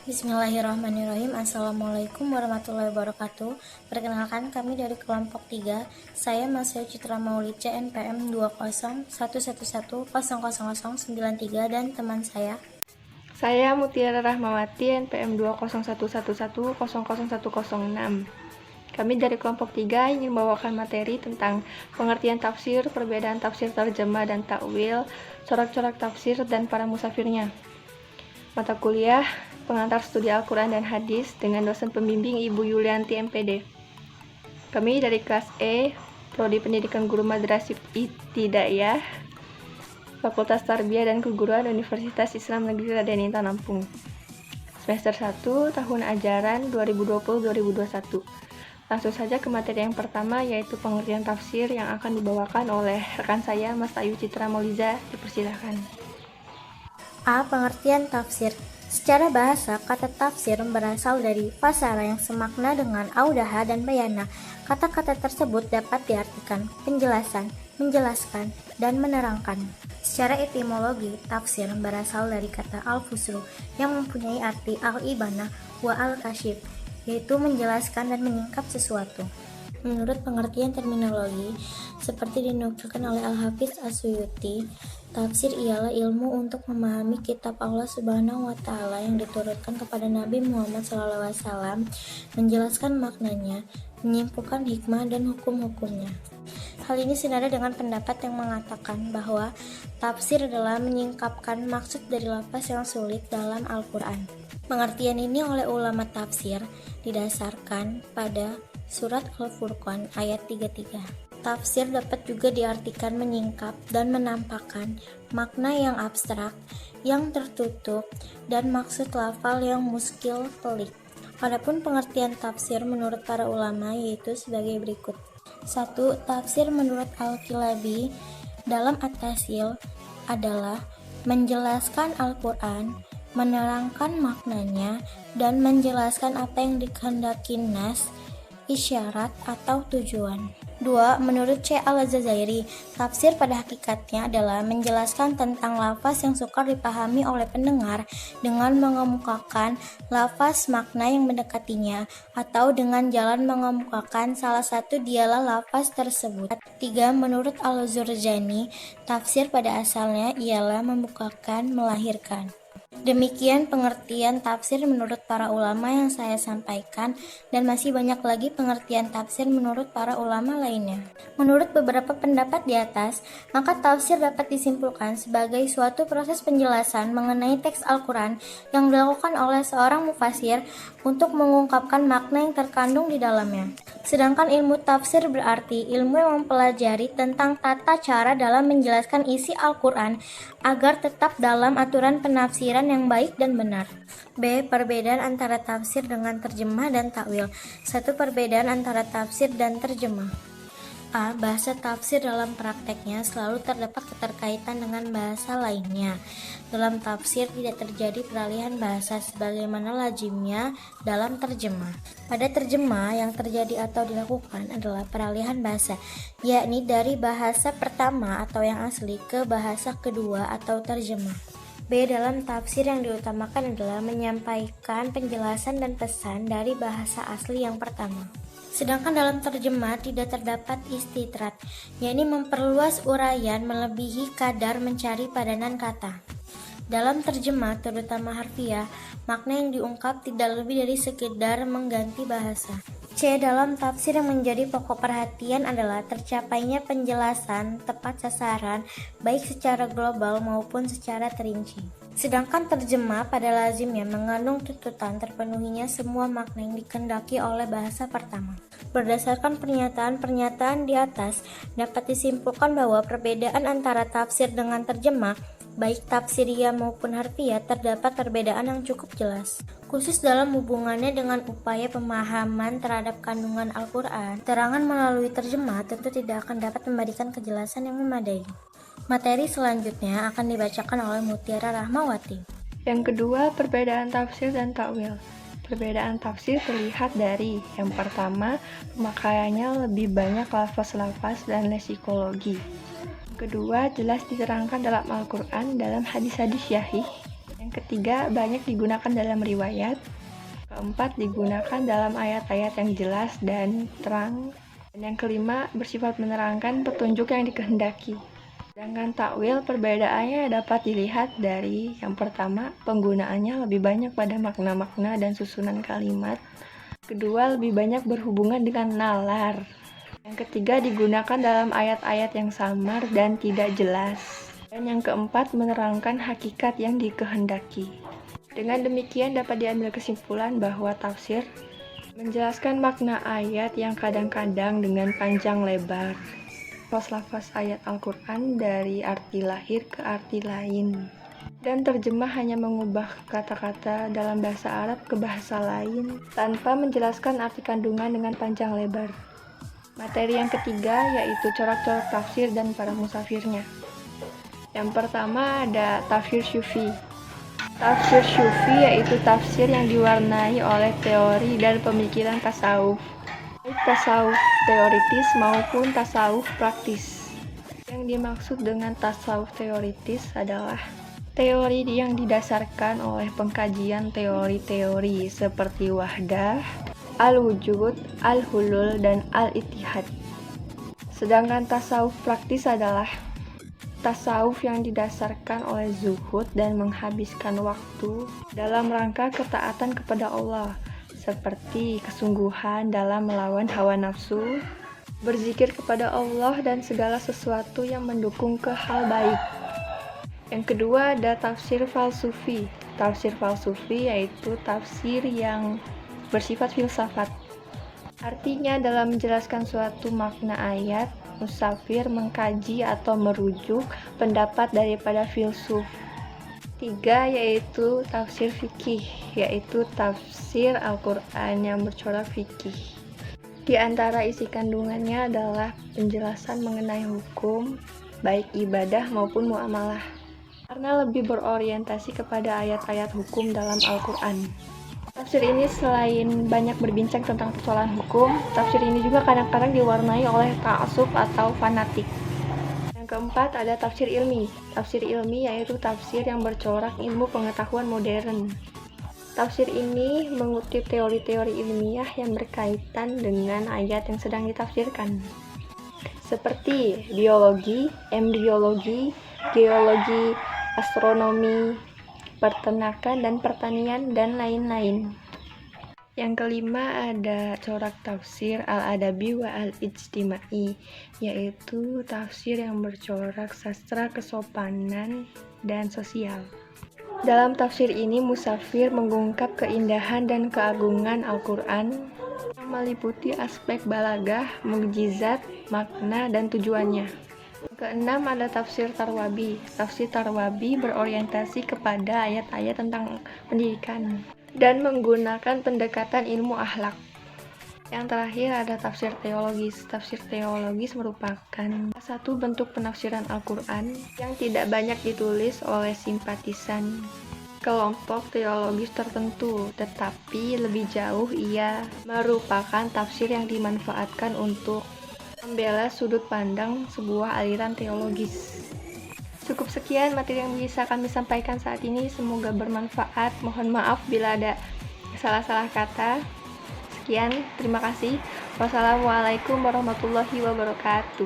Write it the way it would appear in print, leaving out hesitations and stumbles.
Bismillahirrahmanirrahim. Assalamualaikum warahmatullahi wabarakatuh. Perkenalkan, kami dari kelompok 3. Saya Masya Citra Maulid CNPM 20111000093 dan teman saya. Saya Mutiara Rahmawati NPM 20111000106. Kami dari kelompok 3 ingin membawakan materi tentang pengertian tafsir, perbedaan tafsir terjemah dan takwil, corak-corak tafsir, dan para musafirnya. Mata kuliah pengantar studi Al-Quran dan Hadis dengan dosen pembimbing Ibu Yulianti MPD. Kami dari kelas E, Prodi Pendidikan Guru Madrasah Ibtidaiyah, Fakultas Tarbiyah dan Keguruan Universitas Islam Negeri Raden Intan Lampung. Semester 1, tahun ajaran 2020-2021. Langsung saja ke materi yang pertama, yaitu pengertian tafsir yang akan dibawakan oleh rekan saya, Mas Ayu Citra Mauliza. Dipersilakan. A. Pengertian tafsir. Secara bahasa, kata tafsir berasal dari fasara yang semakna dengan audaha dan bayana. Kata-kata tersebut dapat diartikan penjelasan, menjelaskan, dan menerangkan. Secara etimologi, tafsir berasal dari kata al-fusru yang mempunyai arti al-ibanah wa al-kasyif, yaitu menjelaskan dan menyingkap sesuatu. Menurut pengertian terminologi, seperti dinukilkan oleh Al-Hafiz As-Suyuti, tafsir ialah ilmu untuk memahami kitab Allah Subhanahu wa Ta'ala yang diturunkan kepada Nabi Muhammad SAW, menjelaskan maknanya, menyimpulkan hikmah dan hukum-hukumnya. Hal ini senada dengan pendapat yang mengatakan bahwa tafsir adalah menyingkapkan maksud dari lafaz yang sulit dalam Al-Quran. Pengertian ini oleh ulama tafsir didasarkan pada Surat Al-Furqan ayat 33. Tafsir dapat juga diartikan menyingkap dan menampakkan makna yang abstrak, yang tertutup, dan maksud lafal yang muskil pelik. Adapun pengertian tafsir menurut para ulama yaitu sebagai berikut. 1. Tafsir menurut Al-Kilabi dalam At-Tasil adalah menjelaskan Al-Quran, menerangkan maknanya, dan menjelaskan apa yang dikehendaki nas, isyarat, atau tujuan. 2. Menurut Syekh Al-Jazairi, tafsir pada hakikatnya adalah menjelaskan tentang lafaz yang sukar dipahami oleh pendengar dengan mengemukakan lafaz makna yang mendekatinya, atau dengan jalan mengemukakan salah satu dialah lafaz tersebut. 3. Menurut Al-Jurjani, tafsir pada asalnya ialah membukakan, melahirkan. Demikian pengertian tafsir menurut para ulama yang saya sampaikan, dan masih banyak lagi pengertian tafsir menurut para ulama lainnya. Menurut beberapa pendapat di atas, maka tafsir dapat disimpulkan sebagai suatu proses penjelasan mengenai teks Al-Quran yang dilakukan oleh seorang mufasir untuk mengungkapkan makna yang terkandung di dalamnya. Sedangkan ilmu tafsir berarti ilmu yang mempelajari tentang tata cara dalam menjelaskan isi Al-Quran agar tetap dalam aturan penafsiran yang baik dan benar. B. Perbedaan antara tafsir dengan terjemah dan takwil. 1. Perbedaan antara tafsir dan terjemah. A. Bahasa tafsir dalam prakteknya selalu terdapat keterkaitan dengan bahasa lainnya. Dalam tafsir tidak terjadi peralihan bahasa sebagaimana lazimnya dalam terjemah. Pada terjemah yang terjadi atau dilakukan adalah peralihan bahasa, yakni dari bahasa pertama atau yang asli ke bahasa kedua atau terjemah. B. Dalam tafsir yang diutamakan adalah menyampaikan penjelasan dan pesan dari bahasa asli yang pertama. Sedangkan dalam terjemah tidak terdapat istitrat, yakni memperluas uraian melebihi kadar mencari padanan kata. Dalam terjemah, terutama harfiah, makna yang diungkap tidak lebih dari sekedar mengganti bahasa. C. Dalam tafsir yang menjadi pokok perhatian adalah tercapainya penjelasan tepat sasaran, baik secara global maupun secara terinci. Sedangkan terjemah pada lazimnya mengandung tuntutan terpenuhinya semua makna yang dikehendaki oleh bahasa pertama. Berdasarkan pernyataan-pernyataan di atas, dapat disimpulkan bahwa perbedaan antara tafsir dengan terjemah, baik tafsiriyah maupun harfiah, terdapat perbedaan yang cukup jelas. Khusus dalam hubungannya dengan upaya pemahaman terhadap kandungan Al-Quran, terangan melalui terjemah tentu tidak akan dapat memberikan kejelasan yang memadai. Materi selanjutnya akan dibacakan oleh Mutiara Rahmawati. Yang kedua, perbedaan tafsir dan takwil. Perbedaan tafsir terlihat dari yang pertama, pemakaiannya lebih banyak lafaz-lafaz dan leksikologi. Kedua, jelas diterangkan dalam Al-Quran dalam hadis-hadis syahih. Yang Yang ketiga, banyak digunakan dalam riwayat. Keempat, digunakan dalam ayat-ayat yang jelas dan terang. Dan yang kelima, bersifat menerangkan petunjuk yang dikehendaki. Sedangkan takwil perbedaannya dapat dilihat dari yang pertama, penggunaannya lebih banyak pada makna-makna dan susunan kalimat. Kedua, lebih banyak berhubungan dengan nalar. Yang ketiga, digunakan dalam ayat-ayat yang samar dan tidak jelas. Dan yang keempat, menerangkan hakikat yang dikehendaki. Dengan demikian dapat diambil kesimpulan bahwa tafsir menjelaskan makna ayat yang kadang-kadang dengan panjang lebar. Lafaz ayat Al-Quran dari arti lahir ke arti lain. Dan terjemah hanya mengubah kata-kata dalam bahasa Arab ke bahasa lain tanpa menjelaskan arti kandungan dengan panjang lebar. Materi yang ketiga yaitu corak-corak tafsir dan para musafirnya. Yang pertama ada tafsir syufi. Tafsir syufi yaitu tafsir yang diwarnai oleh teori dan pemikiran tasawuf. Baik tasawuf teoritis maupun tasawuf praktis. Yang dimaksud dengan tasawuf teoritis adalah teori yang didasarkan oleh pengkajian teori-teori seperti wahdah, al-wujud, al-hulul, dan al-ittihad. Sedangkan tasawuf praktis adalah tasawuf yang didasarkan oleh zuhud dan menghabiskan waktu dalam rangka ketaatan kepada Allah, seperti kesungguhan dalam melawan hawa nafsu, berzikir kepada Allah, dan segala sesuatu yang mendukung ke hal baik. Yang kedua ada tafsir falsufi. Tafsir falsufi yaitu tafsir yang bersifat filsafat. Artinya dalam menjelaskan suatu makna ayat, musafir mengkaji atau merujuk pendapat daripada filsuf. Tiga yaitu tafsir fikih, yaitu tafsir Al-Quran yang bercorak fikih. Di antara isi kandungannya adalah penjelasan mengenai hukum, baik ibadah maupun muamalah, karena lebih berorientasi kepada ayat-ayat hukum dalam Al-Quran. Tafsir ini selain banyak berbincang tentang persoalan hukum, tafsir ini juga kadang-kadang diwarnai oleh ta'assub atau fanatik. Yang keempat ada tafsir ilmi. Tafsir ilmi yaitu tafsir yang bercorak ilmu pengetahuan modern. Tafsir ini mengutip teori-teori ilmiah yang berkaitan dengan ayat yang sedang ditafsirkan, seperti biologi, embriologi, geologi, astronomi, peternakan dan pertanian, dan lain-lain. Yang kelima ada corak tafsir al-adabi wa al-ijtimai, yaitu tafsir yang bercorak sastra kesopanan dan sosial. Dalam tafsir ini musafir mengungkap keindahan dan keagungan Al-Quran yang meliputi aspek balagah, mukjizat, makna, dan tujuannya. Keenam ada tafsir tarwabi. Tafsir tarwabi berorientasi kepada ayat-ayat tentang pendidikan dan menggunakan pendekatan ilmu akhlak. Yang terakhir ada tafsir teologis. Tafsir teologis merupakan satu bentuk penafsiran Al-Quran yang tidak banyak ditulis oleh simpatisan kelompok teologis tertentu, tetapi lebih jauh ia merupakan tafsir yang dimanfaatkan untuk membela sudut pandang sebuah aliran teologis. Cukup sekian materi yang bisa kami sampaikan saat ini, semoga bermanfaat. Mohon maaf bila ada salah-salah kata. Sekian, terima kasih. Wassalamualaikum warahmatullahi wabarakatuh.